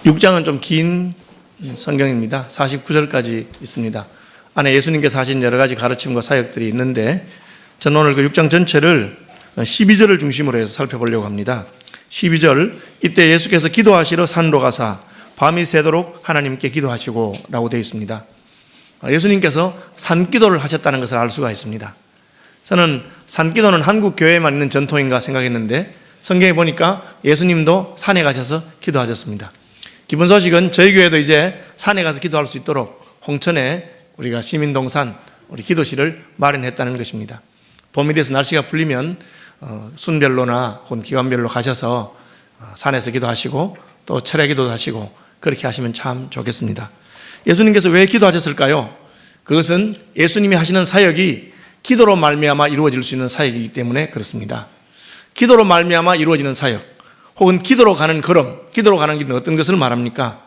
6장은 좀 긴 성경입니다. 49절까지 있습니다. 안에 예수님께서 하신 여러 가지 가르침과 사역들이 있는데 저는 오늘 그 6장 전체를 12절을 중심으로 해서 살펴보려고 합니다. 12절, 이때 예수께서 기도하시러 산으로 가사 밤이 새도록 하나님께 기도하시고 라고 되어 있습니다. 예수님께서 산기도를 하셨다는 것을 알 수가 있습니다. 저는 산기도는 한국 교회에만 있는 전통인가 생각했는데 성경에 보니까 예수님도 산에 가셔서 기도하셨습니다. 기쁜 소식은 저희 교회도 이제 산에 가서 기도할 수 있도록 홍천에 우리가 시민동산 우리 기도실을 마련했다는 것입니다. 봄이 돼서 날씨가 풀리면 순별로나 혹은 기간별로 가셔서 산에서 기도하시고 또 철야 기도도 하시고 그렇게 하시면 참 좋겠습니다. 예수님께서 왜 기도하셨을까요? 그것은 예수님이 하시는 사역이 기도로 말미암아 이루어질 수 있는 사역이기 때문에 그렇습니다. 기도로 말미암아 이루어지는 사역 혹은 기도로 가는 걸음, 기도로 가는 길은 어떤 것을 말합니까?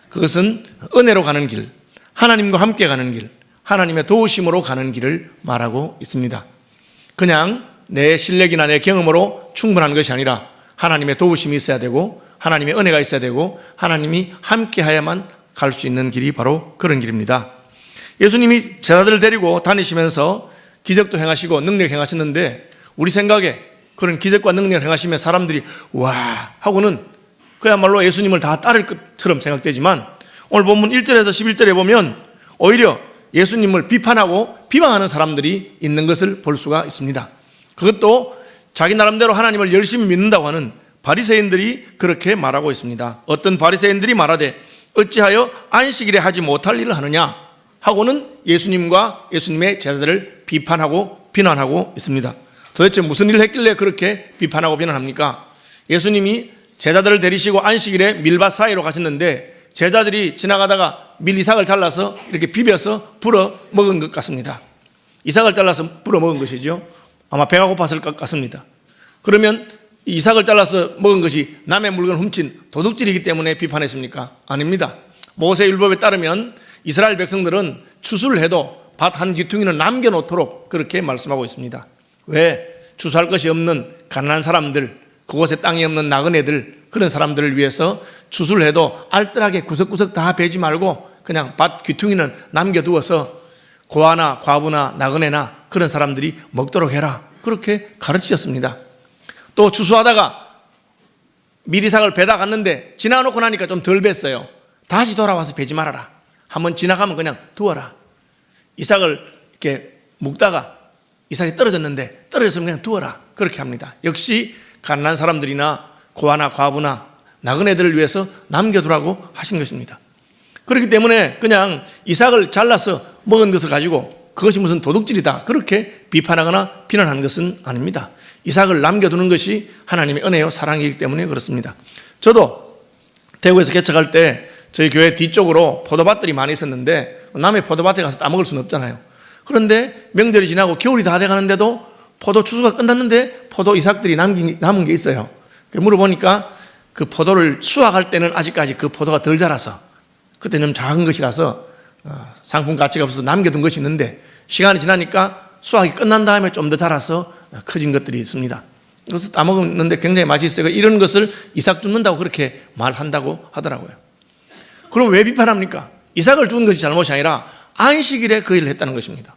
그것은 은혜로 가는 길, 하나님과 함께 가는 길, 하나님의 도우심으로 가는 길을 말하고 있습니다. 그냥 내 실력이나 내 경험으로 충분한 것이 아니라 하나님의 도우심이 있어야 되고 하나님의 은혜가 있어야 되고 하나님이 함께 하야만 갈 수 있는 길이 바로 그런 길입니다. 예수님이 제자들을 데리고 다니시면서 기적도 행하시고 능력 행하셨는데 우리 생각에 그런 기적과 능력을 행하시면 사람들이 와 하고는 그야말로 예수님을 다 따를 것처럼 생각되지만 오늘 본문 1절에서 11절에 보면 오히려 예수님을 비판하고 비방하는 사람들이 있는 것을 볼 수가 있습니다. 그것도 자기 나름대로 하나님을 열심히 믿는다고 하는 바리새인들이 그렇게 말하고 있습니다. 어떤 바리새인들이 말하되 어찌하여 안식일에 하지 못할 일을 하느냐 하고는 예수님과 예수님의 제자들을 비판하고 비난하고 있습니다. 도대체 무슨 일을 했길래 그렇게 비판하고 비난합니까? 예수님이 제자들을 데리시고 안식일에 밀밭 사이로 가셨는데 제자들이 지나가다가 밀 이삭을 잘라서 이렇게 비벼서 불어 먹은 것 같습니다. 이삭을 잘라서 불어 먹은 것이죠. 아마 배가 고팠을 것 같습니다. 그러면 이 이삭을 잘라서 먹은 것이 남의 물건 훔친 도둑질이기 때문에 비판했습니까? 아닙니다. 모세율법에 따르면 이스라엘 백성들은 추수를 해도 밭 한 귀퉁이는 남겨놓도록 그렇게 말씀하고 있습니다. 왜? 추수할 것이 없는 가난한 사람들, 그곳에 땅이 없는 나그네들, 그런 사람들을 위해서 추수를 해도 알뜰하게 구석구석 다 베지 말고 그냥 밭 귀퉁이는 남겨두어서 고아나 과부나 나그네나 그런 사람들이 먹도록 해라, 그렇게 가르치셨습니다. 또 추수하다가 밀이삭을 베다 갔는데 지나놓고 나니까 좀 덜 뱄어요. 다시 돌아와서 베지 말아라. 한번 지나가면 그냥 두어라. 이삭을 이렇게 묶다가 이삭이 떨어졌는데 떨어졌으면 그냥 두어라, 그렇게 합니다. 역시 가난한 사람들이나 고아나 과부나 나그네들을 위해서 남겨두라고 하신 것입니다. 그렇기 때문에 그냥 이삭을 잘라서 먹은 것을 가지고 그것이 무슨 도둑질이다 그렇게 비판하거나 비난하는 것은 아닙니다. 이삭을 남겨두는 것이 하나님의 은혜요 사랑이기 때문에 그렇습니다. 저도 대구에서 개척할 때 저희 교회 뒤쪽으로 포도밭들이 많이 있었는데 남의 포도밭에 가서 따먹을 수는 없잖아요. 그런데 명절이 지나고 겨울이 다 돼가는데도 포도 추수가 끝났는데 포도 이삭들이 남은 게 있어요. 물어보니까 그 포도를 수확할 때는 아직까지 그 포도가 덜 자라서 그때는 좀 작은 것이라서 상품 가치가 없어서 남겨둔 것이 있는데 시간이 지나니까 수확이 끝난 다음에 좀 더 자라서 커진 것들이 있습니다. 그래서 따먹었는데 굉장히 맛있어요. 이런 것을 이삭 줍는다고 그렇게 말한다고 하더라고요. 그럼 왜 비판합니까? 이삭을 준 것이 잘못이 아니라 안식일에 그 일을 했다는 것입니다.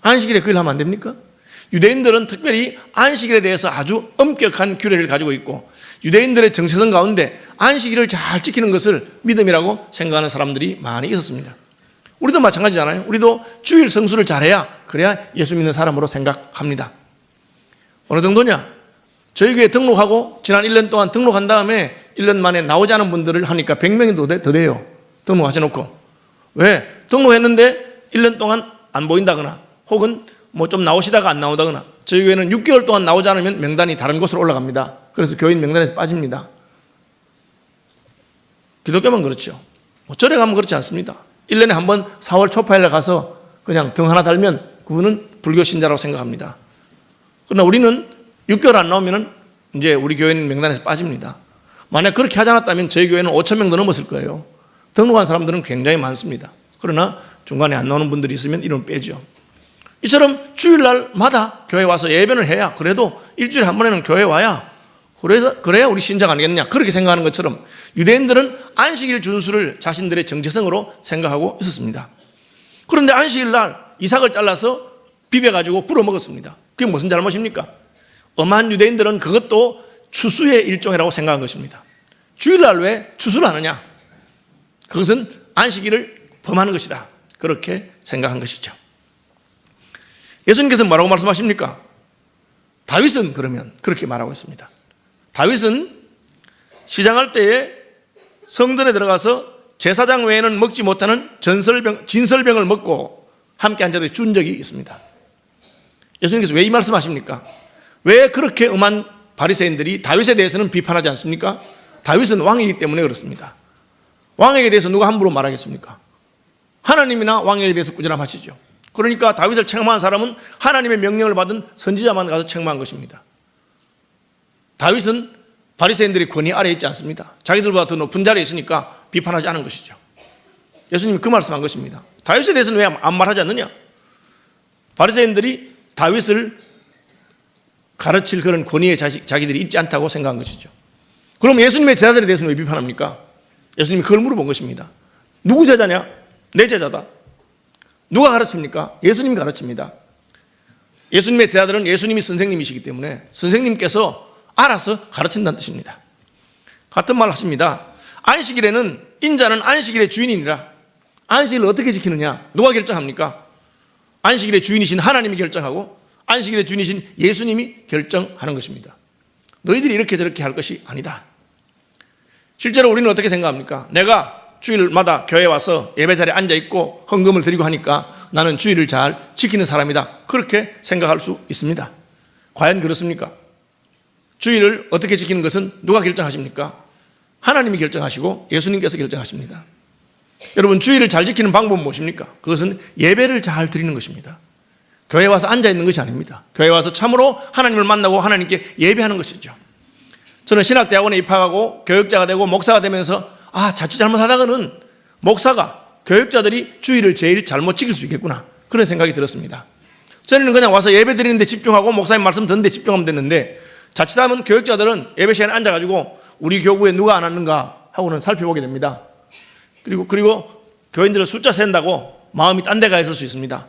안식일에 그 일을 하면 안 됩니까? 유대인들은 특별히 안식일에 대해서 아주 엄격한 규례를 가지고 있고 유대인들의 정체성 가운데 안식일을 잘 지키는 것을 믿음이라고 생각하는 사람들이 많이 있었습니다. 우리도 마찬가지잖아요. 우리도 주일 성수를 잘해야 그래야 예수 믿는 사람으로 생각합니다. 어느 정도냐? 저희 교회 등록하고 지난 1년 동안 등록한 다음에 1년 만에 나오지 않은 분들을 하니까 100명이 더 돼요. 등록하셔놓고. 왜? 등록했는데 1년 동안 안 보인다거나 혹은 뭐 좀 나오시다가 안 나오다거나 저희 교회는 6개월 동안 나오지 않으면 명단이 다른 곳으로 올라갑니다. 그래서 교인 명단에서 빠집니다. 기독교만 그렇죠. 뭐 절에 가면 그렇지 않습니다. 1년에 한 번 4월 초파일에 가서 그냥 등 하나 달면 그분은 불교 신자라고 생각합니다. 그러나 우리는 6개월 안 나오면 이제 우리 교회는 명단에서 빠집니다. 만약 그렇게 하지 않았다면 저희 교회는 5,000명도 넘었을 거예요. 등록한 사람들은 굉장히 많습니다. 그러나 중간에 안 나오는 분들이 있으면 이름 빼죠. 이처럼 주일날마다 교회 와서 예배를 해야 그래도 일주일에 한 번에는 교회 와야 그래야 우리 신자가 아니겠느냐 그렇게 생각하는 것처럼 유대인들은 안식일 준수를 자신들의 정체성으로 생각하고 있었습니다. 그런데 안식일 날 이삭을 잘라서 비벼가지고 불어 먹었습니다. 그게 무슨 잘못입니까? 엄한 유대인들은 그것도 추수의 일종이라고 생각한 것입니다. 주일날 왜 추수를 하느냐? 그것은 안식일을 범하는 것이다. 그렇게 생각한 것이죠. 예수님께서 뭐라고 말씀하십니까? 다윗은 그러면 그렇게 말하고 있습니다. 다윗은 시장할 때에 성전에 들어가서 제사장 외에는 먹지 못하는 진설병을 먹고 함께 앉아서 준 적이 있습니다. 예수님께서 왜 이 말씀하십니까? 왜 그렇게 엄한 바리새인들이 다윗에 대해서는 비판하지 않습니까? 다윗은 왕이기 때문에 그렇습니다. 왕에게 대해서 누가 함부로 말하겠습니까? 하나님이나 왕에게 대해서 꾸준함하시죠. 그러니까 다윗을 책망한 사람은 하나님의 명령을 받은 선지자만 가서 책망한 것입니다. 다윗은 바리새인들의 권위 아래에 있지 않습니다. 자기들보다 더 높은 자리에 있으니까 비판하지 않은 것이죠. 예수님이 그 말씀한 것입니다. 다윗에 대해서는 왜 안 말하지 않느냐? 바리새인들이 다윗을 가르칠 그런 권위의 자기들이 있지 않다고 생각한 것이죠. 그럼 예수님의 제자들에 대해서는 왜 비판합니까? 예수님이 그걸 물어본 것입니다. 누구 제자냐? 내 제자다. 누가 가르칩니까? 예수님이 가르칩니다. 예수님의 제자들은 예수님이 선생님이시기 때문에 선생님께서 알아서 가르친다는 뜻입니다. 같은 말을 하십니다. 안식일에는 인자는 안식일의 주인이니라. 안식일을 어떻게 지키느냐? 누가 결정합니까? 안식일의 주인이신 하나님이 결정하고 안식일의 주인이신 예수님이 결정하는 것입니다. 너희들이 이렇게 저렇게 할 것이 아니다. 실제로 우리는 어떻게 생각합니까? 내가 주일마다 교회에 와서 예배 자리에 앉아있고 헌금을 드리고 하니까 나는 주일을 잘 지키는 사람이다. 그렇게 생각할 수 있습니다. 과연 그렇습니까? 주일을 어떻게 지키는 것은 누가 결정하십니까? 하나님이 결정하시고 예수님께서 결정하십니다. 여러분, 주일을 잘 지키는 방법은 무엇입니까? 그것은 예배를 잘 드리는 것입니다. 교회에 와서 앉아있는 것이 아닙니다. 교회에 와서 참으로 하나님을 만나고 하나님께 예배하는 것이죠. 저는 신학대학원에 입학하고 교육자가 되고 목사가 되면서 자칫 잘못하다가는 목사가 교육자들이 주일을 제일 잘못 지킬 수 있겠구나 그런 생각이 들었습니다. 저는 그냥 와서 예배 드리는데 집중하고 목사님 말씀 듣는데 집중하면 됐는데 자칫하면 교육자들은 예배 시간에 앉아가지고 우리 교구에 누가 안 왔는가 하고는 살펴보게 됩니다. 그리고 교인들을 숫자 센다고 마음이 딴 데 가 있을 수 있습니다.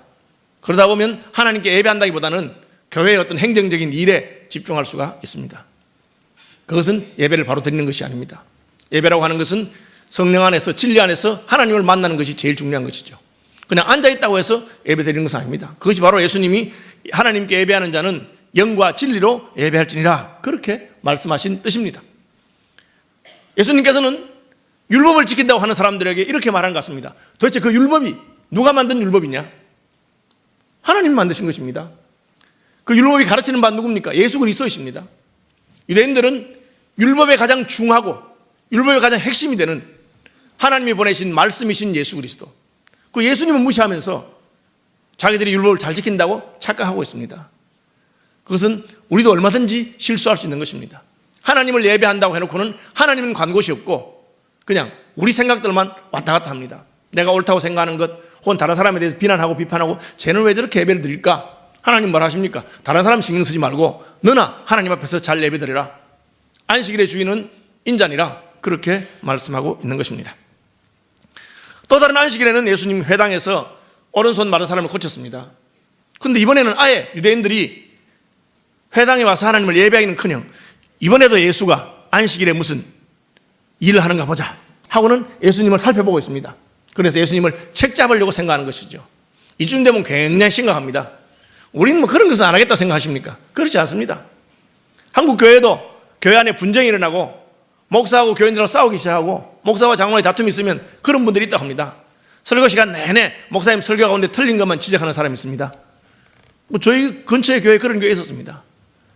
그러다 보면 하나님께 예배한다기보다는 교회의 어떤 행정적인 일에 집중할 수가 있습니다. 그것은 예배를 바로 드리는 것이 아닙니다. 예배라고 하는 것은 성령 안에서 진리 안에서 하나님을 만나는 것이 제일 중요한 것이죠. 그냥 앉아있다고 해서 예배 드리는 것은 아닙니다. 그것이 바로 예수님이 하나님께 예배하는 자는 영과 진리로 예배할지니라 그렇게 말씀하신 뜻입니다. 예수님께서는 율법을 지킨다고 하는 사람들에게 이렇게 말한 것 같습니다. 도대체 그 율법이 누가 만든 율법이냐? 하나님이 만드신 것입니다. 그 율법이 가르치는 바는 누굽니까? 예수 그리스도이십니다. 유대인들은 율법의 가장 중하고 율법의 가장 핵심이 되는 하나님이 보내신 말씀이신 예수 그리스도, 그 예수님을 무시하면서 자기들이 율법을 잘 지킨다고 착각하고 있습니다. 그것은 우리도 얼마든지 실수할 수 있는 것입니다. 하나님을 예배한다고 해놓고는 하나님은 간 곳이 없고 그냥 우리 생각들만 왔다 갔다 합니다. 내가 옳다고 생각하는 것 혹은 다른 사람에 대해서 비난하고 비판하고 쟤는 왜 저렇게 예배를 드릴까? 하나님 뭘 하십니까? 다른 사람 신경 쓰지 말고 너나 하나님 앞에서 잘 예배 드려라. 안식일의 주인은 인자니라 그렇게 말씀하고 있는 것입니다. 또 다른 안식일에는 예수님 회당에서 오른손 마른 사람을 고쳤습니다. 그런데 이번에는 아예 유대인들이 회당에 와서 하나님을 예배하기는커녕 이번에도 예수가 안식일에 무슨 일을 하는가 보자 하고는 예수님을 살펴보고 있습니다. 그래서 예수님을 책잡으려고 생각하는 것이죠. 이쯤 되면 굉장히 심각합니다. 우리는 뭐 그런 것은 안 하겠다고 생각하십니까? 그렇지 않습니다. 한국 교회도 교회 안에 분쟁이 일어나고 목사하고 교인들하고 싸우기 시작하고 목사와 장로의 다툼이 있으면 그런 분들이 있다고 합니다. 설교 시간 내내 목사님 설교 가운데 틀린 것만 지적하는 사람이 있습니다. 뭐 저희 근처에 교회에 그런 교회 있었습니다.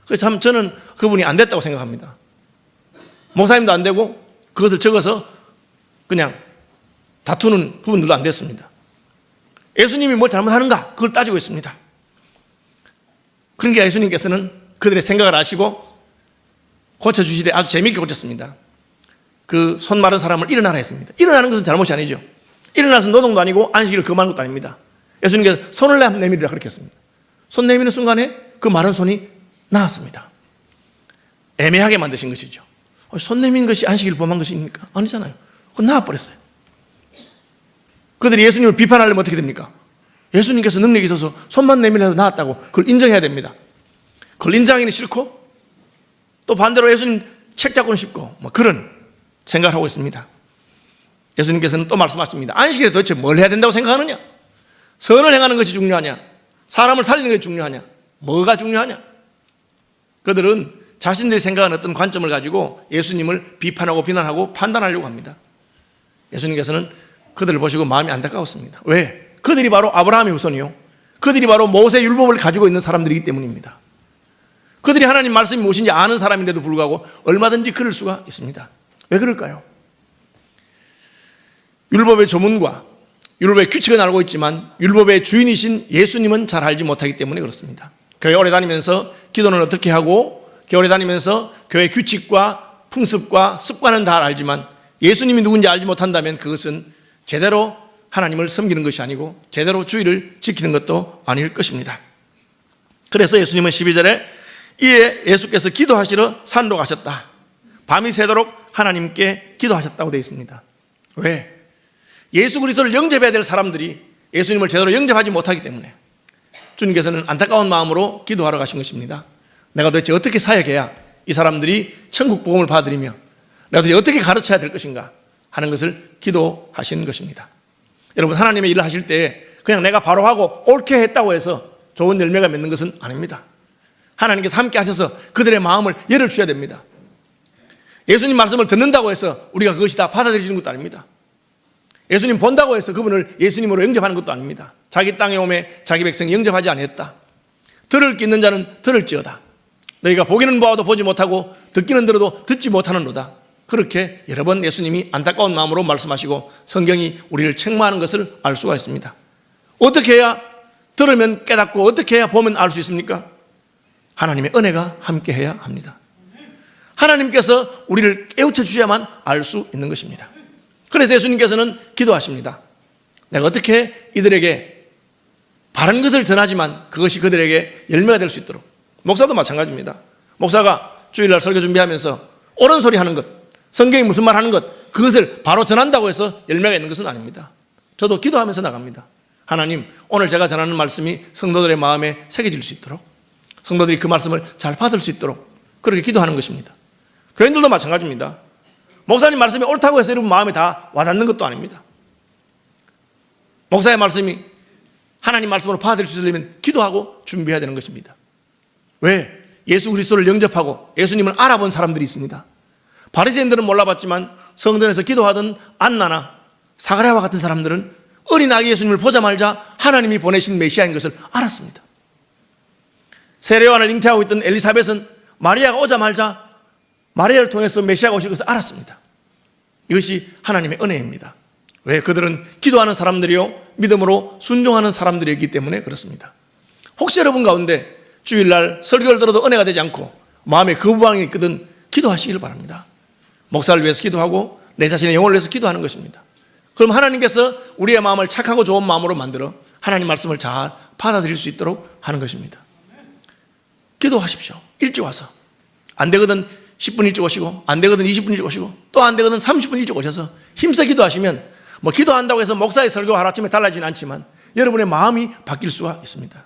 그래서 참 저는 그분이 안 됐다고 생각합니다. 목사님도 안 되고 그것을 적어서 그냥 다투는 그분들도 안 됐습니다. 예수님이 뭘 잘못하는가 그걸 따지고 있습니다. 그러니까 예수님께서는 그들의 생각을 아시고 고쳐주시되 아주 재미있게 고쳤습니다. 그 손 마른 사람을 일어나라 했습니다. 일어나는 것은 잘못이 아니죠. 일어나서 노동도 아니고 안식일을 금하는 것도 아닙니다. 예수님께서 손을 내밀으라 그렇게 했습니다. 손 내미는 순간에 그 마른 손이 나았습니다. 애매하게 만드신 것이죠. 손 내민 것이 안식일 범한 것입니까? 아니잖아요. 그건 나와버렸어요. 그들이 예수님을 비판하려면 어떻게 됩니까? 예수님께서 능력이 있어서 손만 내밀어도 나았다고 그걸 인정해야 됩니다. 그걸 인정하기는 싫고 또 반대로 예수님 책 잡고는 싶고 뭐 그런 생각을 하고 있습니다. 예수님께서는 또 말씀하십니다. 안식일에 도대체 뭘 해야 된다고 생각하느냐? 선을 행하는 것이 중요하냐? 사람을 살리는 것이 중요하냐? 뭐가 중요하냐? 그들은 자신들이 생각하는 어떤 관점을 가지고 예수님을 비판하고 비난하고 판단하려고 합니다. 예수님께서는 그들을 보시고 마음이 안타까웠습니다. 왜? 그들이 바로 아브라함의 후손이요, 그들이 바로 모세 율법을 가지고 있는 사람들이기 때문입니다. 그들이 하나님 말씀이 무엇인지 아는 사람인데도 불구하고 얼마든지 그럴 수가 있습니다. 왜 그럴까요? 율법의 조문과 율법의 규칙은 알고 있지만 율법의 주인이신 예수님은 잘 알지 못하기 때문에 그렇습니다. 교회 오래 다니면서 기도는 어떻게 하고 교회 오래 다니면서 교회 규칙과 풍습과 습관은 다 알지만 예수님이 누군지 알지 못한다면 그것은 제대로 하나님을 섬기는 것이 아니고 제대로 주의를 지키는 것도 아닐 것입니다. 그래서 예수님은 12절에 이에 예수께서 기도하시러 산으로 가셨다. 밤이 새도록 하나님께 기도하셨다고 되어 있습니다. 왜? 예수 그리스도를 영접해야 될 사람들이 예수님을 제대로 영접하지 못하기 때문에 주님께서는 안타까운 마음으로 기도하러 가신 것입니다. 내가 도대체 어떻게 사역해야 이 사람들이 천국 복음을 받으리며 내가 도대체 어떻게 가르쳐야 될 것인가 하는 것을 기도하신 것입니다. 여러분, 하나님의 일을 하실 때 그냥 내가 바로 하고 옳게 했다고 해서 좋은 열매가 맺는 것은 아닙니다. 하나님께서 함께 하셔서 그들의 마음을 열어주셔야 됩니다. 예수님 말씀을 듣는다고 해서 우리가 그것이 다 받아들이는 것도 아닙니다. 예수님 본다고 해서 그분을 예수님으로 영접하는 것도 아닙니다. 자기 땅에 오매 자기 백성이 영접하지 아니했다. 들을 끼는 자는 들을지어다. 너희가 보기는 보아도 보지 못하고 듣기는 들어도 듣지 못하는도다. 그렇게 여러 번 예수님이 안타까운 마음으로 말씀하시고 성경이 우리를 책망하는 것을 알 수가 있습니다. 어떻게 해야 들으면 깨닫고 어떻게 해야 보면 알 수 있습니까? 하나님의 은혜가 함께 해야 합니다. 하나님께서 우리를 깨우쳐 주셔야만 알 수 있는 것입니다. 그래서 예수님께서는 기도하십니다. 내가 어떻게 이들에게 바른 것을 전하지만 그것이 그들에게 열매가 될 수 있도록. 목사도 마찬가지입니다. 목사가 주일날 설교 준비하면서 옳은 소리 하는 것, 성경이 무슨 말 하는 것, 그것을 바로 전한다고 해서 열매가 있는 것은 아닙니다. 저도 기도하면서 나갑니다. 하나님, 오늘 제가 전하는 말씀이 성도들의 마음에 새겨질 수 있도록, 성도들이 그 말씀을 잘 받을 수 있도록 그렇게 기도하는 것입니다. 교인들도 마찬가지입니다. 목사님 말씀이 옳다고 해서 여러분 마음에 다 와닿는 것도 아닙니다. 목사의 말씀이 하나님 말씀으로 받아들일 수 있으려면 기도하고 준비해야 되는 것입니다. 왜? 예수 그리스도를 영접하고 예수님을 알아본 사람들이 있습니다. 바리새인들은 몰라봤지만 성전에서 기도하던 안나나 사가랴와 같은 사람들은 어린 아기 예수님을 보자마자 하나님이 보내신 메시아인 것을 알았습니다. 세례요한을 잉태하고 있던 엘리사벳은 마리아가 오자마자 마리아를 통해서 메시아가 오실 것을 알았습니다. 이것이 하나님의 은혜입니다. 왜? 그들은 기도하는 사람들이요 믿음으로 순종하는 사람들이었기 때문에 그렇습니다. 혹시 여러분 가운데 주일날 설교를 들어도 은혜가 되지 않고 마음에 거부감이 있거든 기도하시길 바랍니다. 목사를 위해서 기도하고 내 자신의 영혼을 위해서 기도하는 것입니다. 그럼 하나님께서 우리의 마음을 착하고 좋은 마음으로 만들어 하나님 말씀을 잘 받아들일 수 있도록 하는 것입니다. 기도하십시오. 일찍 와서. 안 되거든 10분 일찍 오시고, 안 되거든 20분 일찍 오시고, 또 안 되거든 30분 일찍 오셔서 힘써 기도하시면 뭐 기도한다고 해서 목사의 설교가 하루아침에 달라지진 않지만 여러분의 마음이 바뀔 수가 있습니다.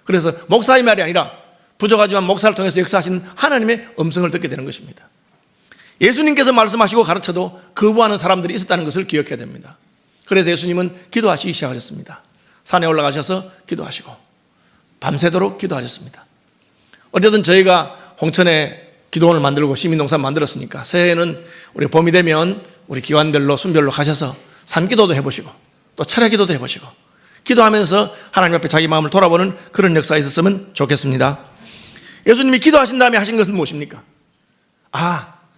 그래서 목사의 말이 아니라 부족하지만 목사를 통해서 역사하시는 하나님의 음성을 듣게 되는 것입니다. 예수님께서 말씀하시고 가르쳐도 거부하는 사람들이 있었다는 것을 기억해야 됩니다. 그래서 예수님은 기도하시기 시작하셨습니다. 산에 올라가셔서 기도하시고 밤새도록 기도하셨습니다. 어쨌든 저희가 홍천에 기도원을 만들고 시민농산 만들었으니까 새해에는 우리 봄이 되면 우리 기관별로 순별로 가셔서 산기도도 해보시고 또 철야기도도 해보시고 기도하면서 하나님 앞에 자기 마음을 돌아보는 그런 역사가 있었으면 좋겠습니다. 예수님이 기도하신 다음에 하신 것은 무엇입니까?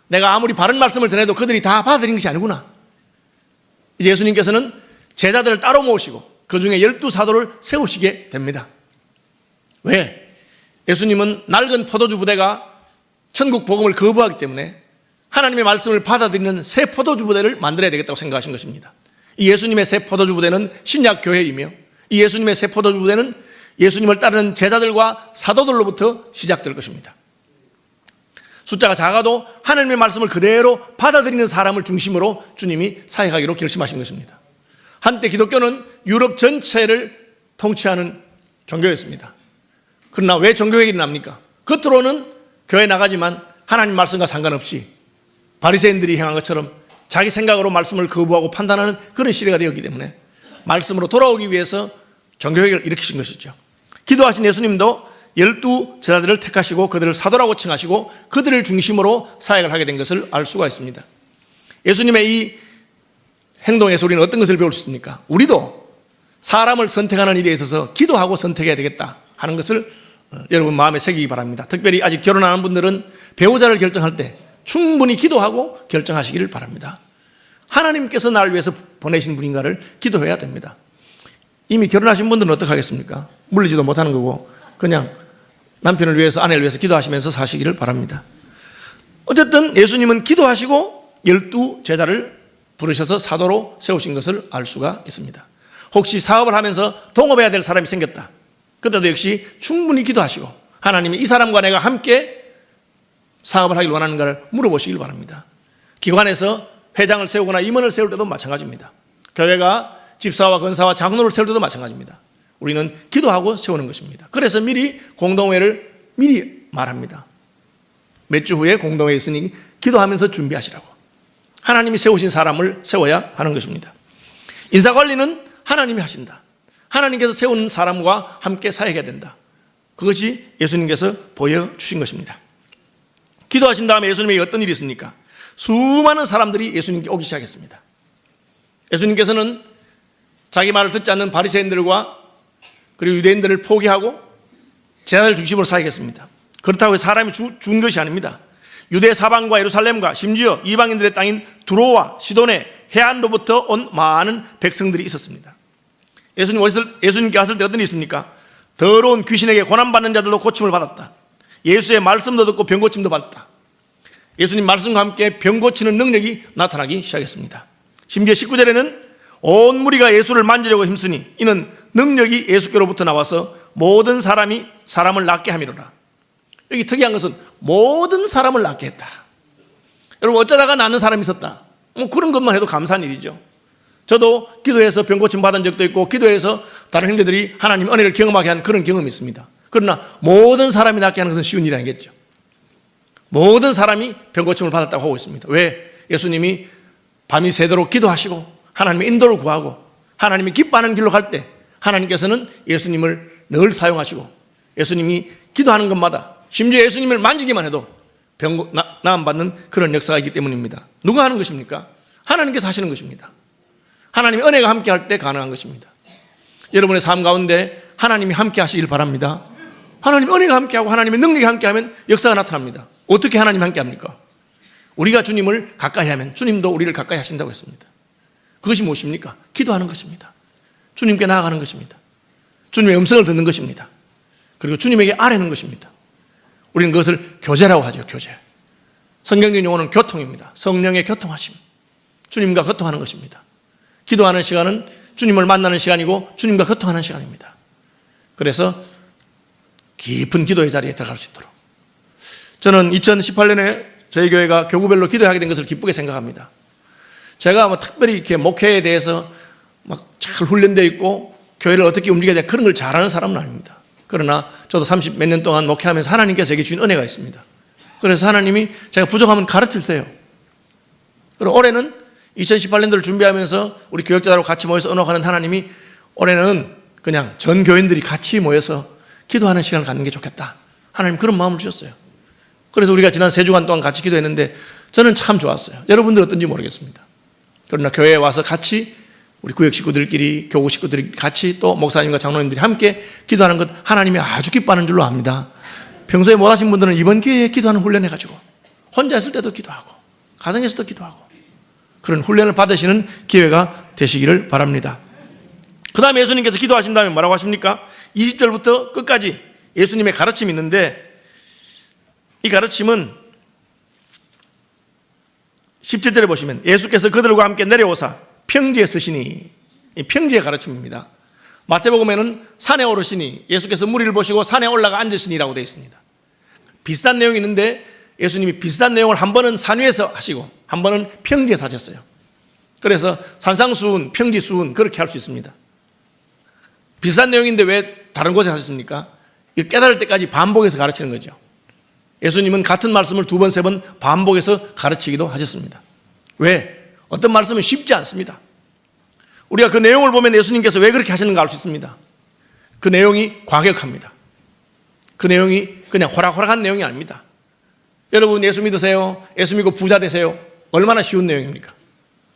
내가 아무리 바른 말씀을 전해도 그들이 다 받아들인 것이 아니구나. 이제 예수님께서는 제자들을 따로 모으시고 그 중에 12사도를 세우시게 됩니다. 왜? 예수님은 낡은 포도주 부대가 천국 복음을 거부하기 때문에 하나님의 말씀을 받아들이는 새 포도주 부대를 만들어야 되겠다고 생각하신 것입니다. 이 예수님의 새 포도주 부대는 신약 교회이며 이 예수님의 새 포도주 부대는 예수님을 따르는 제자들과 사도들로부터 시작될 것입니다. 숫자가 작아도 하나님의 말씀을 그대로 받아들이는 사람을 중심으로 주님이 사역하기로 결심하신 것입니다. 한때 기독교는 유럽 전체를 통치하는 종교였습니다. 그러나 왜 종교개혁이 납니까? 겉으로는 교회 나가지만 하나님 말씀과 상관없이 바리새인들이 행한 것처럼 자기 생각으로 말씀을 거부하고 판단하는 그런 시대가 되었기 때문에 말씀으로 돌아오기 위해서 종교개혁을 일으키신 것이죠. 기도하신 예수님도 12 제자들을 택하시고 그들을 사도라고 칭하시고 그들을 중심으로 사역을 하게 된 것을 알 수가 있습니다. 예수님의 이 행동에서 우리는 어떤 것을 배울 수 있습니까? 우리도 사람을 선택하는 일에 있어서 기도하고 선택해야 되겠다 하는 것을 여러분 마음에 새기기 바랍니다. 특별히 아직 결혼 안 한 분들은 배우자를 결정할 때 충분히 기도하고 결정하시기를 바랍니다. 하나님께서 나를 위해서 보내신 분인가를 기도해야 됩니다. 이미 결혼하신 분들은 어떻게 하겠습니까? 물리지도 못하는 거고 그냥 남편을 위해서 아내를 위해서 기도하시면서 사시기를 바랍니다. 어쨌든 예수님은 기도하시고 12 제자를 부르셔서 사도로 세우신 것을 알 수가 있습니다. 혹시 사업을 하면서 동업해야 될 사람이 생겼다. 그때도 역시 충분히 기도하시고 하나님이 이 사람과 내가 함께 사업을 하길 원하는가를 물어보시길 바랍니다. 기관에서 회장을 세우거나 임원을 세울 때도 마찬가지입니다. 교회가 집사와 권사와 장로를 세울 때도 마찬가지입니다. 우리는 기도하고 세우는 것입니다. 그래서 미리 공동회를 미리 말합니다. 몇 주 후에 공동회 있으니 기도하면서 준비하시라고. 하나님이 세우신 사람을 세워야 하는 것입니다. 인사관리는 하나님이 하신다. 하나님께서 세운 사람과 함께 사역해야 된다. 그것이 예수님께서 보여주신 것입니다. 기도하신 다음에 예수님에게 어떤 일이 있습니까? 수많은 사람들이 예수님께 오기 시작했습니다. 예수님께서는 자기 말을 듣지 않는 바리새인들과 그리고 유대인들을 포기하고 제자들 중심으로 사역했습니다. 그렇다고 해서 사람이 죽은 것이 아닙니다. 유대 사방과 예루살렘과 심지어 이방인들의 땅인 두로와 시돈의 해안로부터 온 많은 백성들이 있었습니다. 예수님께 왔을 때 어떤 일이 있습니까? 더러운 귀신에게 고난받는 자들로 고침을 받았다. 예수의 말씀도 듣고 병고침도 받았다. 예수님 말씀과 함께 병고치는 능력이 나타나기 시작했습니다. 심지어 19절에는 온 무리가 예수를 만지려고 힘쓰니 이는 능력이 예수께로부터 나와서 모든 사람이 사람을 낫게 함이로라. 여기 특이한 것은 모든 사람을 낫게 했다. 여러분 어쩌다가 낫는 사람이 있었다. 그런 것만 해도 감사한 일이죠. 저도 기도해서 병고침 받은 적도 있고 기도해서 다른 형제들이 하나님의 은혜를 경험하게 한 그런 경험이 있습니다. 그러나 모든 사람이 낫게 하는 것은 쉬운 일이 아니겠죠. 모든 사람이 병고침을 받았다고 하고 있습니다. 왜? 예수님이 밤이 새도록 기도하시고 하나님의 인도를 구하고 하나님이 기뻐하는 길로 갈 때 하나님께서는 예수님을 늘 사용하시고 예수님이 기도하는 것마다 심지어 예수님을 만지기만 해도 나음받는 그런 역사가 있기 때문입니다. 누가 하는 것입니까? 하나님께서 하시는 것입니다. 하나님의 은혜가 함께 할 때 가능한 것입니다. 여러분의 삶 가운데 하나님이 함께 하시길 바랍니다. 하나님의 은혜가 함께하고 하나님의 능력이 함께하면 역사가 나타납니다. 어떻게 하나님이 함께합니까? 우리가 주님을 가까이 하면 주님도 우리를 가까이 하신다고 했습니다. 그것이 무엇입니까? 기도하는 것입니다. 주님께 나아가는 것입니다. 주님의 음성을 듣는 것입니다. 그리고 주님에게 아뢰는 것입니다. 우리는 그것을 교제라고 하죠. 교제. 성경적인 용어는 교통입니다. 성령의 교통하심. 주님과 교통하는 것입니다. 기도하는 시간은 주님을 만나는 시간이고 주님과 교통하는 시간입니다. 그래서 깊은 기도의 자리에 들어갈 수 있도록 저는 2018년에 저희 교회가 교구별로 기도하게 된 것을 기쁘게 생각합니다. 제가 특별히 이렇게 목회에 대해서 잘 훈련되어 있고 교회를 어떻게 움직여야 돼 그런 걸 잘하는 사람은 아닙니다. 그러나 저도 30 몇 년 동안 목회하면서 하나님께서 제게 주신 은혜가 있습니다. 그래서 하나님이 제가 부족하면 가르쳐 주세요. 그리고 올해는 2018년도를 준비하면서 우리 교역자들하고 같이 모여서 언어하는 하나님이 올해는 그냥 전 교인들이 같이 모여서 기도하는 시간을 갖는 게 좋겠다. 하나님 그런 마음을 주셨어요. 그래서 우리가 지난 3주간 동안 같이 기도했는데 저는 참 좋았어요. 여러분들 어떤지 모르겠습니다. 그러나 교회에 와서 같이 우리 구역 식구들끼리 교구 식구들이 같이 또 목사님과 장로님들이 함께 기도하는 것 하나님이 아주 기뻐하는 줄로 압니다. 평소에 못 하신 분들은 이번 기회에 기도하는 훈련해가지고 혼자 있을 때도 기도하고 가정에서도 기도하고 그런 훈련을 받으시는 기회가 되시기를 바랍니다. 그 다음에 예수님께서 기도하신 다음에 뭐라고 하십니까? 20절부터 끝까지 예수님의 가르침이 있는데 이 가르침은 17절에 보시면 예수께서 그들과 함께 내려오사 평지에 서시니 이 평지의 가르침입니다. 마태복음에는 산에 오르시니 예수께서 무리를 보시고 산에 올라가 앉으시니라고 되어 있습니다. 비슷한 내용이 있는데 예수님이 비슷한 내용을 한 번은 산 위에서 하시고 한 번은 평지에서 하셨어요. 그래서 산상수훈, 평지수훈 그렇게 할 수 있습니다. 비슷한 내용인데 왜 다른 곳에 하셨습니까? 깨달을 때까지 반복해서 가르치는 거죠. 예수님은 같은 말씀을 두 번, 세 번 반복해서 가르치기도 하셨습니다. 왜? 어떤 말씀은 쉽지 않습니다. 우리가 그 내용을 보면 예수님께서 왜 그렇게 하시는가 알 수 있습니다. 그 내용이 과격합니다. 그 내용이 그냥 호락호락한 내용이 아닙니다. 여러분 예수 믿으세요? 예수 믿고 부자 되세요? 얼마나 쉬운 내용입니까?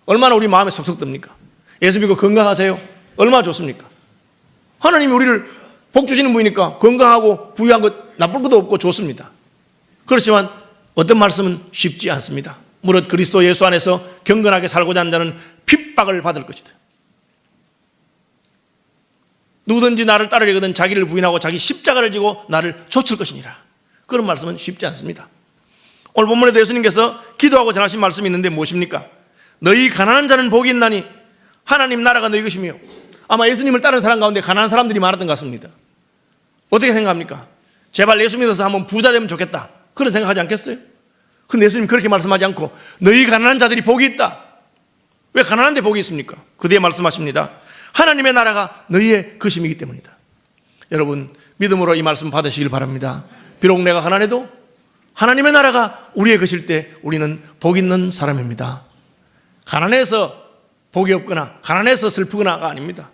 얼마나 우리 마음에 속속 듭니까? 예수 믿고 건강하세요? 얼마나 좋습니까? 하나님이 우리를 복 주시는 분이니까 건강하고 부유한 것 나쁠 것도 없고 좋습니다. 그렇지만 어떤 말씀은 쉽지 않습니다. 무릇 그리스도 예수 안에서 경건하게 살고자 하는 자는 핍박을 받을 것이다. 누구든지 나를 따르려거든 자기를 부인하고 자기 십자가를 지고 나를 좇을 것이니라. 그런 말씀은 쉽지 않습니다. 오늘 본문에도 예수님께서 기도하고 전하신 말씀이 있는데 무엇입니까? 너희 가난한 자는 복이 있나니 하나님 나라가 너희 것이며. 아마 예수님을 따르는 사람 가운데 가난한 사람들이 많았던 것 같습니다. 어떻게 생각합니까? 제발 예수 믿어서 한번 부자 되면 좋겠다 그런 생각하지 않겠어요? 근데 예수님 그렇게 말씀하지 않고 너희 가난한 자들이 복이 있다. 왜 가난한데 복이 있습니까? 그 뒤에 말씀하십니다. 하나님의 나라가 너희의 것임이기 때문이다. 여러분 믿음으로 이 말씀 받으시길 바랍니다. 비록 내가 가난해도 하나님의 나라가 우리의 것일 때 우리는 복 있는 사람입니다. 가난해서 복이 없거나 가난해서 슬프거나가 아닙니다.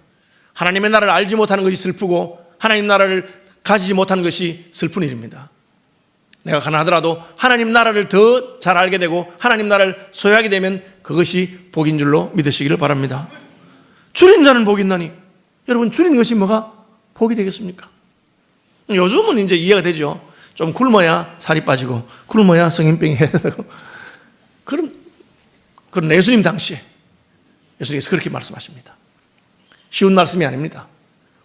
하나님의 나라를 알지 못하는 것이 슬프고 하나님 나라를 가지지 못하는 것이 슬픈 일입니다. 내가 가난하더라도 하나님 나라를 더 잘 알게 되고 하나님 나라를 소유하게 되면 그것이 복인 줄로 믿으시기를 바랍니다. 줄인 자는 복이 있나니. 여러분 줄인 것이 뭐가 복이 되겠습니까? 요즘은 이제 이해가 되죠. 좀 굶어야 살이 빠지고 굶어야 성인병이 해야 되고 그런 예수님 당시에 예수님께서 그렇게 말씀하십니다. 쉬운 말씀이 아닙니다.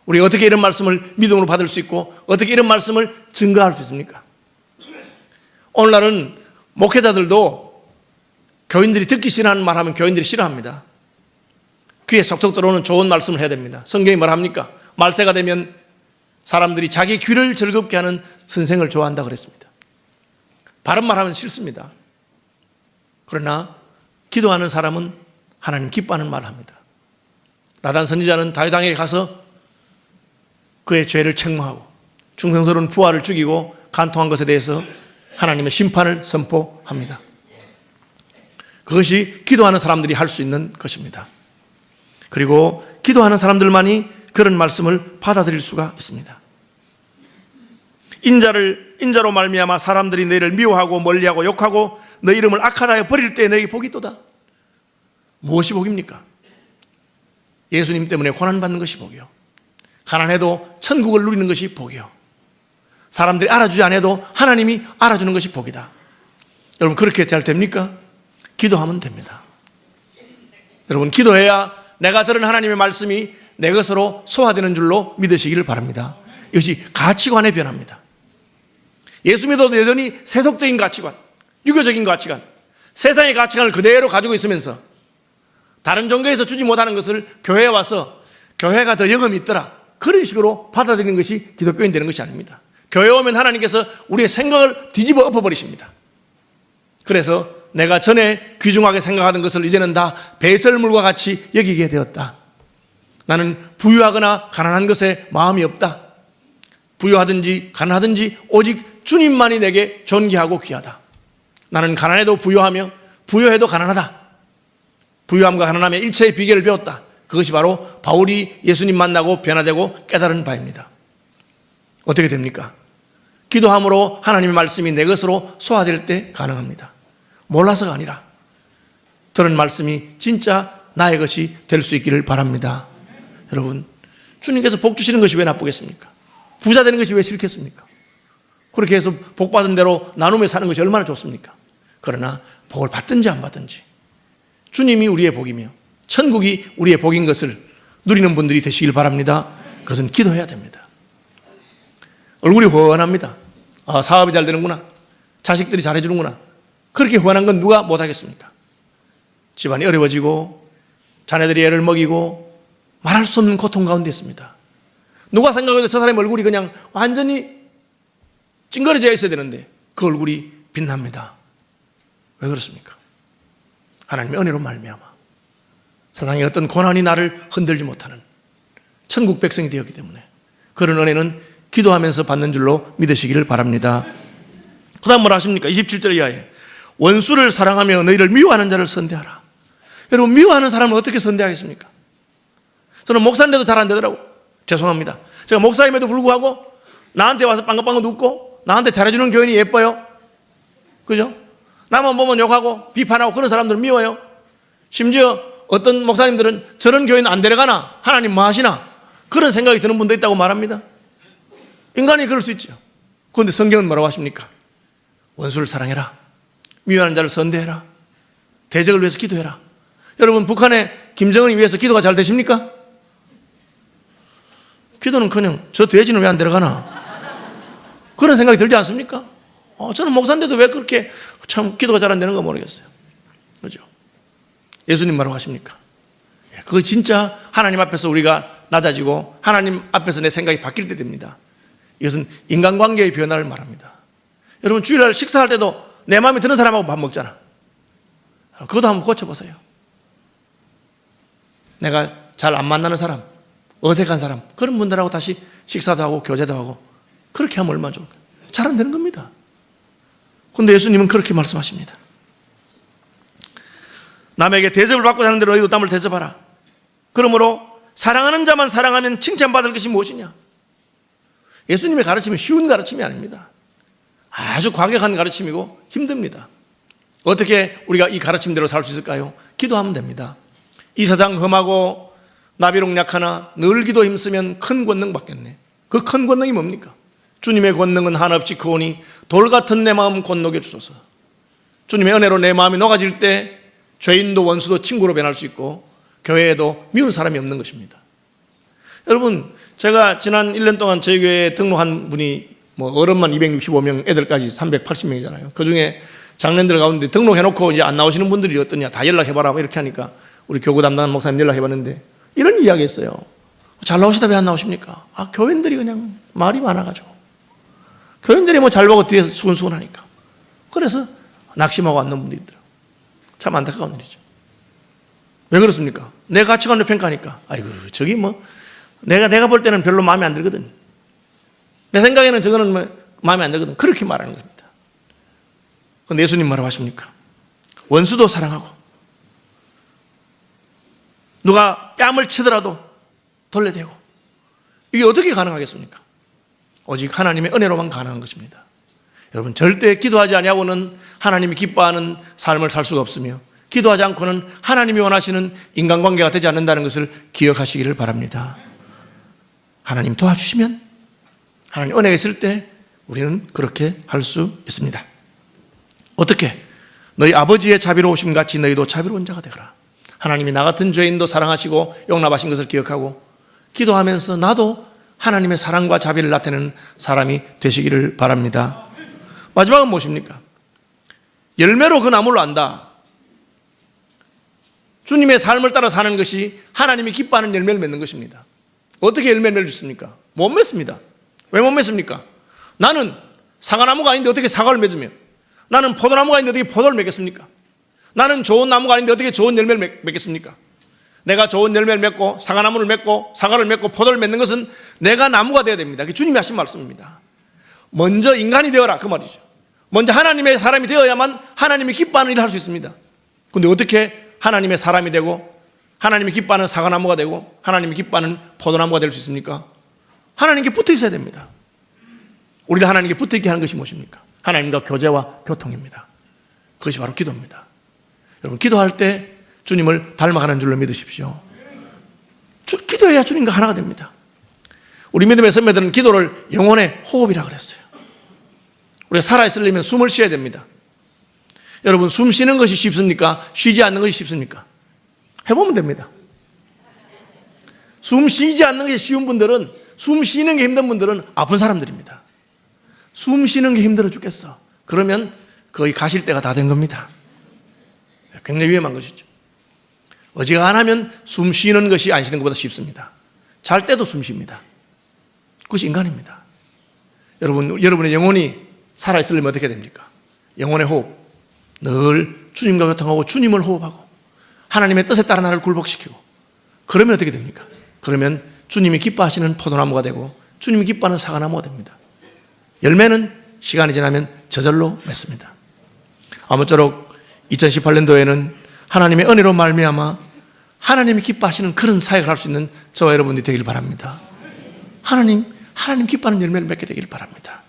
우리가 어떻게 이런 말씀을 믿음으로 받을 수 있고 어떻게 이런 말씀을 증거할 수 있습니까? 오늘날은 목회자들도 교인들이 듣기 싫어하는 말 하면 교인들이 싫어합니다. 귀에 속속 들어오는 좋은 말씀을 해야 됩니다. 성경이 뭐라 합니까? 말세가 되면 사람들이 자기 귀를 즐겁게 하는 선생을 좋아한다 그랬습니다. 바른 말 하면 싫습니다. 그러나 기도하는 사람은 하나님 기뻐하는 말을 합니다. 나단 선지자는 다윗 왕에게 가서 그의 죄를 책망하고 충성스러운 부하를 죽이고 간통한 것에 대해서 하나님의 심판을 선포합니다. 그것이 기도하는 사람들이 할 수 있는 것입니다. 그리고 기도하는 사람들만이 그런 말씀을 받아들일 수가 있습니다. 인자로 말미암아 사람들이 너희를 미워하고 멀리하고 욕하고 너 이름을 악하다 하여 버릴 때 너희 복이 있도다. 무엇이 복입니까? 예수님 때문에 고난받는 것이 복이요. 가난해도 천국을 누리는 것이 복이요. 사람들이 알아주지 않아도 하나님이 알아주는 것이 복이다. 여러분 그렇게 잘 됩니까? 기도하면 됩니다. 여러분 기도해야 내가 들은 하나님의 말씀이 내 것으로 소화되는 줄로 믿으시기를 바랍니다. 이것이 가치관의 변화입니다. 예수 믿어도 여전히 세속적인 가치관, 유교적인 가치관, 세상의 가치관을 그대로 가지고 있으면서 다른 종교에서 주지 못하는 것을 교회에 와서 교회가 더 영험이 있더라 그런 식으로 받아들이는 것이 기독교인 되는 것이 아닙니다. 교회에 오면 하나님께서 우리의 생각을 뒤집어 엎어버리십니다. 그래서 내가 전에 귀중하게 생각하던 것을 이제는 다 배설물과 같이 여기게 되었다. 나는 부유하거나 가난한 것에 마음이 없다. 부유하든지 가난하든지 오직 주님만이 내게 존귀하고 귀하다. 나는 가난해도 부유하며 부유해도 가난하다. 부유함과 가난함의 일체의 비결을 배웠다. 그것이 바로 바울이 예수님 만나고 변화되고 깨달은 바입니다. 어떻게 됩니까? 기도함으로 하나님의 말씀이 내 것으로 소화될 때 가능합니다. 몰라서가 아니라 들은 말씀이 진짜 나의 것이 될 수 있기를 바랍니다. 여러분 주님께서 복 주시는 것이 왜 나쁘겠습니까? 부자 되는 것이 왜 싫겠습니까? 그렇게 해서 복 받은 대로 나누며 사는 것이 얼마나 좋습니까? 그러나 복을 받든지 안 받든지 주님이 우리의 복이며 천국이 우리의 복인 것을 누리는 분들이 되시길 바랍니다. 그것은 기도해야 됩니다. 얼굴이 훤합니다. 사업이 잘 되는구나. 자식들이 잘해주는구나. 그렇게 훤한 건 누가 못하겠습니까? 집안이 어려워지고 자녀들이 애를 먹이고 말할 수 없는 고통 가운데 있습니다. 누가 생각해도 저 사람의 얼굴이 그냥 완전히 찡그러져 있어야 되는데 그 얼굴이 빛납니다. 왜 그렇습니까? 하나님의 은혜로 말미암아 세상의 어떤 고난이 나를 흔들지 못하는 천국 백성이 되었기 때문에 그런 은혜는 기도하면서 받는 줄로 믿으시기를 바랍니다. 그 다음 뭐라 하십니까? 27절 이하에 원수를 사랑하며 너희를 미워하는 자를 선대하라. 여러분, 미워하는 사람은 어떻게 선대하겠습니까? 저는 목사인데도 잘 안 되더라고. 죄송합니다. 제가 목사임에도 불구하고 나한테 와서 빵긋빵긋 웃고 나한테 잘해주는 교인이 예뻐요. 그죠? 나만 보면 욕하고 비판하고 그런 사람들은 미워요. 심지어 어떤 목사님들은 저런 교인 안 데려가나? 하나님 뭐 하시나? 그런 생각이 드는 분도 있다고 말합니다. 인간이 그럴 수 있죠. 그런데 성경은 뭐라고 하십니까? 원수를 사랑해라. 미워하는 자를 선대해라. 대적을 위해서 기도해라. 여러분, 북한의 김정은이 위해서 기도가 잘 되십니까? 기도는커녕 저 돼지는 왜 안 데려가나? 그런 생각이 들지 않습니까? 저는 목사인데도 왜 그렇게 참 기도가 잘 안 되는 거 모르겠어요. 그죠? 예수님 뭐라고 하십니까? 그거 진짜 하나님 앞에서 우리가 낮아지고 하나님 앞에서 내 생각이 바뀔 때 됩니다. 이것은 인간관계의 변화를 말합니다. 여러분, 주일날 식사할 때도 내 마음에 드는 사람하고 밥 먹잖아. 그것도 한번 고쳐보세요. 내가 잘 안 만나는 사람, 어색한 사람, 그런 분들하고 다시 식사도 하고 교제도 하고 그렇게 하면 얼마나 좋을까요? 잘 안 되는 겁니다. 그런데 예수님은 그렇게 말씀하십니다. 남에게 대접을 받고 사는 대로 너희도 남을 대접하라. 그러므로 사랑하는 자만 사랑하면 칭찬받을 것이 무엇이냐? 예수님의 가르침은 쉬운 가르침이 아닙니다. 아주 과격한 가르침이고 힘듭니다. 어떻게 우리가 이 가르침대로 살 수 있을까요? 기도하면 됩니다. 이 세상 험하고 나비록 약하나 늘 기도 힘쓰면 큰 권능 받겠네. 그 큰 권능이 뭡니까? 주님의 권능은 한없이 크오니 돌 같은 내 마음 곧 녹여주소서. 주님의 은혜로 내 마음이 녹아질 때 죄인도 원수도 친구로 변할 수 있고 교회에도 미운 사람이 없는 것입니다. 여러분, 제가 지난 1년 동안 저희 교회에 등록한 분이 어른만 265명, 애들까지 380명이잖아요. 그 중에 장년들 가운데 등록해놓고 이제 안 나오시는 분들이 어떠냐, 다 연락해봐라 이렇게 하니까 우리 교구 담당한 목사님 연락해봤는데 이런 이야기 했어요. 잘 나오시다 왜 안 나오십니까? 교인들이 그냥 말이 많아가지고. 교인들이 잘 보고 뒤에서 수근수근 하니까. 그래서 낙심하고 앉는 분들이 있더라고요. 참 안타까운 일이죠. 왜 그렇습니까? 내 가치관을 평가하니까. 아이고, 저기 내가 볼 때는 별로 마음에 안 들거든. 내 생각에는 저거는 마음에 안 들거든. 그렇게 말하는 겁니다. 그런데 예수님 뭐라고 하십니까? 원수도 사랑하고 누가 뺨을 치더라도 돌려대고. 이게 어떻게 가능하겠습니까? 오직 하나님의 은혜로만 가능한 것입니다. 여러분, 절대 기도하지 아니하고는 하나님이 기뻐하는 삶을 살 수가 없으며 기도하지 않고는 하나님이 원하시는 인간관계가 되지 않는다는 것을 기억하시기를 바랍니다. 하나님 도와주시면, 하나님 은혜가 있을 때 우리는 그렇게 할 수 있습니다. 어떻게? 너희 아버지의 자비로우심 같이 너희도 자비로운 자가 되거라. 하나님이 나 같은 죄인도 사랑하시고 용납하신 것을 기억하고 기도하면서 나도 하나님의 사랑과 자비를 나타내는 사람이 되시기를 바랍니다. 마지막은 무엇입니까? 열매로 그 나무를 안다. 주님의 삶을 따라 사는 것이 하나님이 기뻐하는 열매를 맺는 것입니다. 어떻게 열매를 맺을 수 있습니까? 못 맺습니다. 왜 못 맺습니까? 나는 사과나무가 아닌데 어떻게 사과를 맺으며, 나는 포도나무가 아닌데 어떻게 포도를 맺겠습니까? 나는 좋은 나무가 아닌데 어떻게 좋은 열매를 맺겠습니까? 내가 좋은 열매를 맺고 사과나무를 맺고 사과를 맺고 포도를 맺는 것은 내가 나무가 되어야 됩니다. 그게 주님이 하신 말씀입니다. 먼저 인간이 되어라, 그 말이죠. 먼저 하나님의 사람이 되어야만 하나님이 기뻐하는 일을 할 수 있습니다. 그런데 어떻게 하나님의 사람이 되고 하나님이 기뻐하는 사과나무가 되고 하나님이 기뻐하는 포도나무가 될 수 있습니까? 하나님께 붙어 있어야 됩니다. 우리가 하나님께 붙어 있게 하는 것이 무엇입니까? 하나님과 교제와 교통입니다. 그것이 바로 기도입니다. 여러분, 기도할 때 주님을 닮아가는 줄로 믿으십시오. 기도해야 주님과 하나가 됩니다. 우리 믿음의 선배들은 기도를 영혼의 호흡이라고 그랬어요. 우리가 살아있으려면 숨을 쉬어야 됩니다. 여러분, 숨 쉬는 것이 쉽습니까? 쉬지 않는 것이 쉽습니까? 해보면 됩니다. 숨 쉬지 않는 것이 쉬운 분들은, 숨 쉬는 게 힘든 분들은 아픈 사람들입니다. 숨 쉬는 게 힘들어 죽겠어. 그러면 거의 가실 때가 다 된 겁니다. 굉장히 위험한 것이죠. 어지간하면 숨 쉬는 것이 안 쉬는 것보다 쉽습니다. 잘 때도 숨 쉽니다. 그것이 인간입니다. 여러분의 영혼이 살아있으려면 어떻게 됩니까? 영혼의 호흡, 늘 주님과 교통하고 주님을 호흡하고 하나님의 뜻에 따라 나를 굴복시키고, 그러면 어떻게 됩니까? 그러면 주님이 기뻐하시는 포도나무가 되고 주님이 기뻐하는 사과나무가 됩니다. 열매는 시간이 지나면 저절로 맺습니다. 아무쪼록 2018년도에는 하나님의 은혜로 말미암아 하나님이 기뻐하시는 그런 사역을 할 수 있는 저와 여러분들이 되길 바랍니다. 하나님 기뻐하는 열매를 맺게 되길 바랍니다.